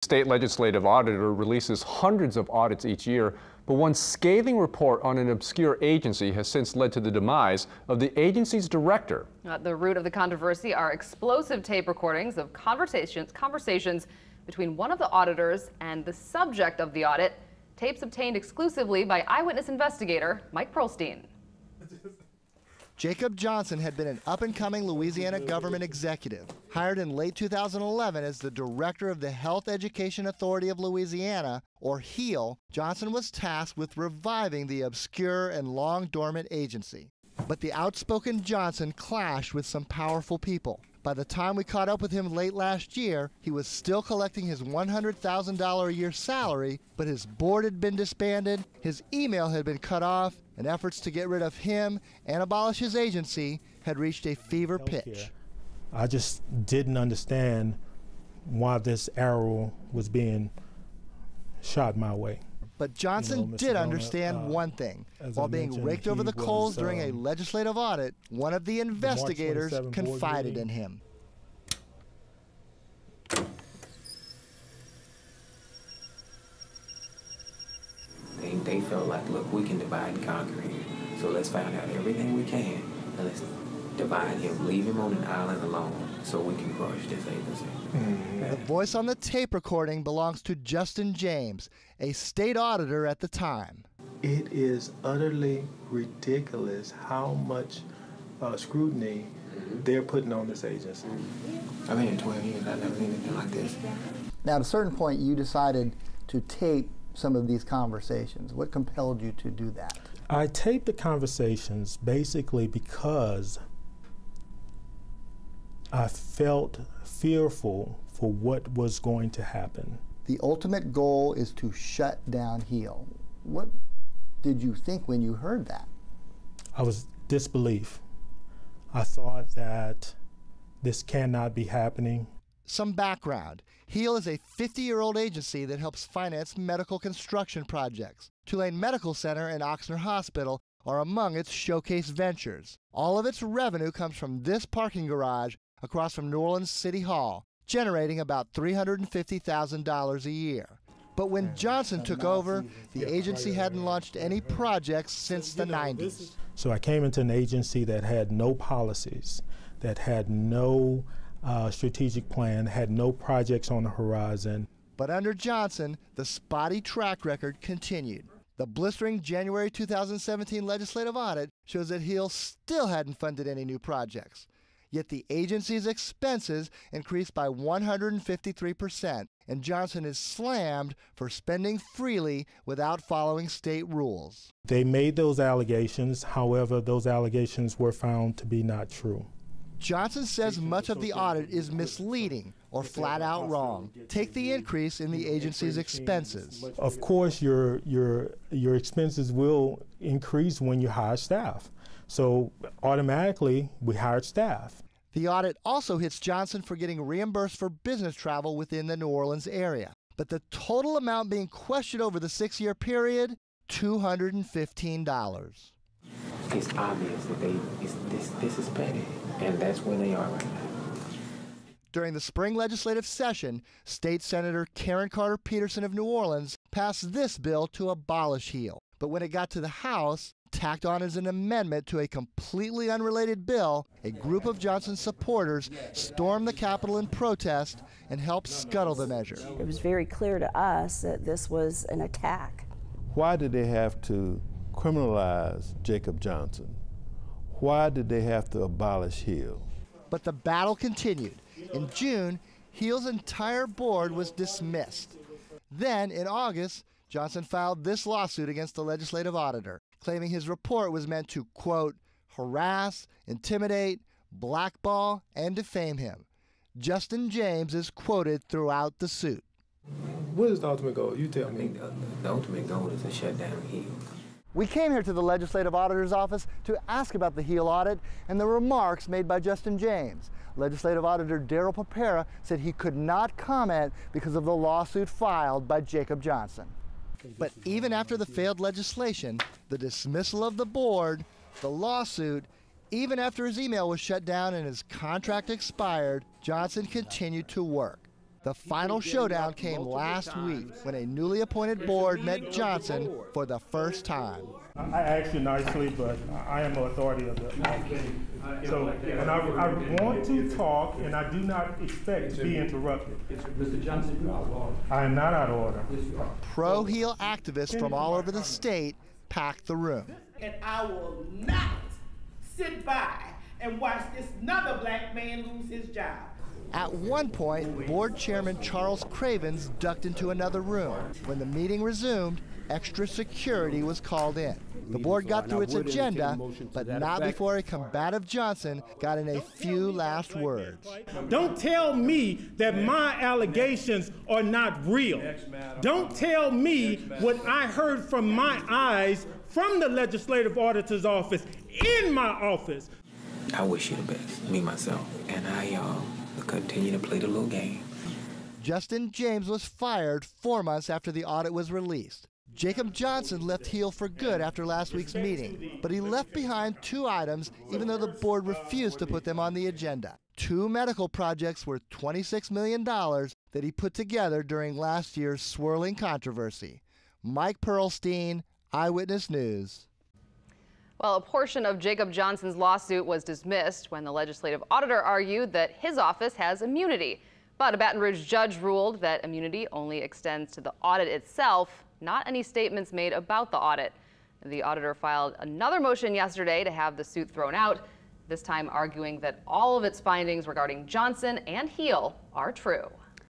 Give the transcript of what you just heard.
State legislative auditor releases hundreds of audits each year, but one scathing report on an obscure agency has since led to the demise of the agency's director. At the root of the controversy are explosive tape recordings of conversations between one of the auditors and the subject of the audit, tapes obtained exclusively by eyewitness investigator Mike Pearlstein. Jacob Johnson had been an up-and-coming Louisiana government executive. Hired in late 2011 as the director of the Health Education Authority of Louisiana, or HEAL, Johnson was tasked with reviving the obscure and long-dormant agency. But the outspoken Johnson clashed with some powerful people. By the time we caught up with him late last year, he was still collecting his $100,000 a year salary, but his board had been disbanded, his email had been cut off, and efforts to get rid of him and abolish his agency had reached a fever pitch. I just didn't understand why this arrow was being shot my way. But Johnson did understand one thing. While being raked over the coals during a legislative audit, one of the investigators confided in him. They felt like, look, we can divide and conquer here. So let's find out everything we can, and let's divide him, leave him on an island alone, so we can crush this agency. The voice on the tape recording belongs to Justin James, a state auditor at the time. It is utterly ridiculous how much scrutiny they're putting on this agency. I've been here 12 years, I've never seen anything like this. Now, at a certain point, you decided to tape some of these conversations. What compelled you to do that? I taped the conversations basically because I felt fearful for what was going to happen. The ultimate goal is to shut down HEAL. What did you think when you heard that? I was disbelief. I thought that this cannot be happening. Some background. HEAL is a 50-year-old agency that helps finance medical construction projects. Tulane Medical Center and Ochsner Hospital are among its showcase ventures. All of its revenue comes from this parking garage across from New Orleans City Hall, generating about $350,000 a year. But when Johnson took over, the agency hadn't launched any projects since the 90s. So I came into an agency that had no policies, that had no strategic plan, had no projects on the horizon. But under Johnson, the spotty track record continued. The blistering January 2017 legislative audit shows that HEAL still hadn't funded any new projects. Yet the agency's expenses increased by 153%, and Johnson is slammed for spending freely without following state rules. They made those allegations, however, those allegations were found to be not true. Johnson says much of the audit is misleading or flat out wrong. Take the increase in the agency's expenses. Of course, your expenses will increase when you hire staff. So automatically, we hired staff. The audit also hits Johnson for getting reimbursed for business travel within the New Orleans area. But the total amount being questioned over the 6-year period, $215. It's obvious that this is petty, and that's where they are right now. During the spring legislative session, State Senator Karen Carter Peterson of New Orleans passed this bill to abolish HEAL. But when it got to the House, tacked on as an amendment to a completely unrelated bill, a group of Johnson supporters stormed the Capitol in protest and helped scuttle the measure. It was very clear to us that this was an attack. Why did they have to criminalize Jacob Johnson? Why did they have to abolish HEAL? But the battle continued. In June, HEAL's entire board was dismissed. Then, in August, Johnson filed this lawsuit against the legislative auditor, claiming his report was meant to, quote, harass, intimidate, blackball, and defame him. Justin James is quoted throughout the suit. What is the ultimate goal? You tell me. The ultimate goal is to shut down HEAL. We came here to the legislative auditor's office to ask about the HEAL audit and the remarks made by Justin James. Legislative Auditor Daryl Papera said he could not comment because of the lawsuit filed by Jacob Johnson. But even after the failed legislation, the dismissal of the board, the lawsuit, even after his email was shut down and his contract expired, Johnson continued to work. The final showdown came last week when a newly appointed board met Johnson for the first time. I asked you nicely, but I am the authority of the office. So, and I want to talk, and I do not expect to be interrupted. Mr. Johnson, you're out of order. I am not out of order. Pro-heel activists from all over the state packed the room. And I will not sit by and watch this another black man lose his job. At one point, board chairman Charles Cravens ducked into another room. When the meeting resumed, extra security was called in. The board got through its agenda, but not before a combative Johnson got in a few last words. Don't tell me that my allegations are not real. Don't tell me what I heard from my eyes from the Legislative Auditor's office in my office. I wish you the best, me, myself, and I will continue to play the little game. Justin James was fired 4 months after the audit was released. Jacob Johnson left Heal for good after last week's meeting, but he left behind 2 items even though the board refused to put them on the agenda. 2 medical projects worth $26 million that he put together during last year's swirling controversy. Mike Pearlstein, Eyewitness News. Well, a portion of Jacob Johnson's lawsuit was dismissed when the legislative auditor argued that his office has immunity. But a Baton Rouge judge ruled that immunity only extends to the audit itself, not any statements made about the audit. The auditor filed another motion yesterday to have the suit thrown out, this time arguing that all of its findings regarding Johnson and Heal are true.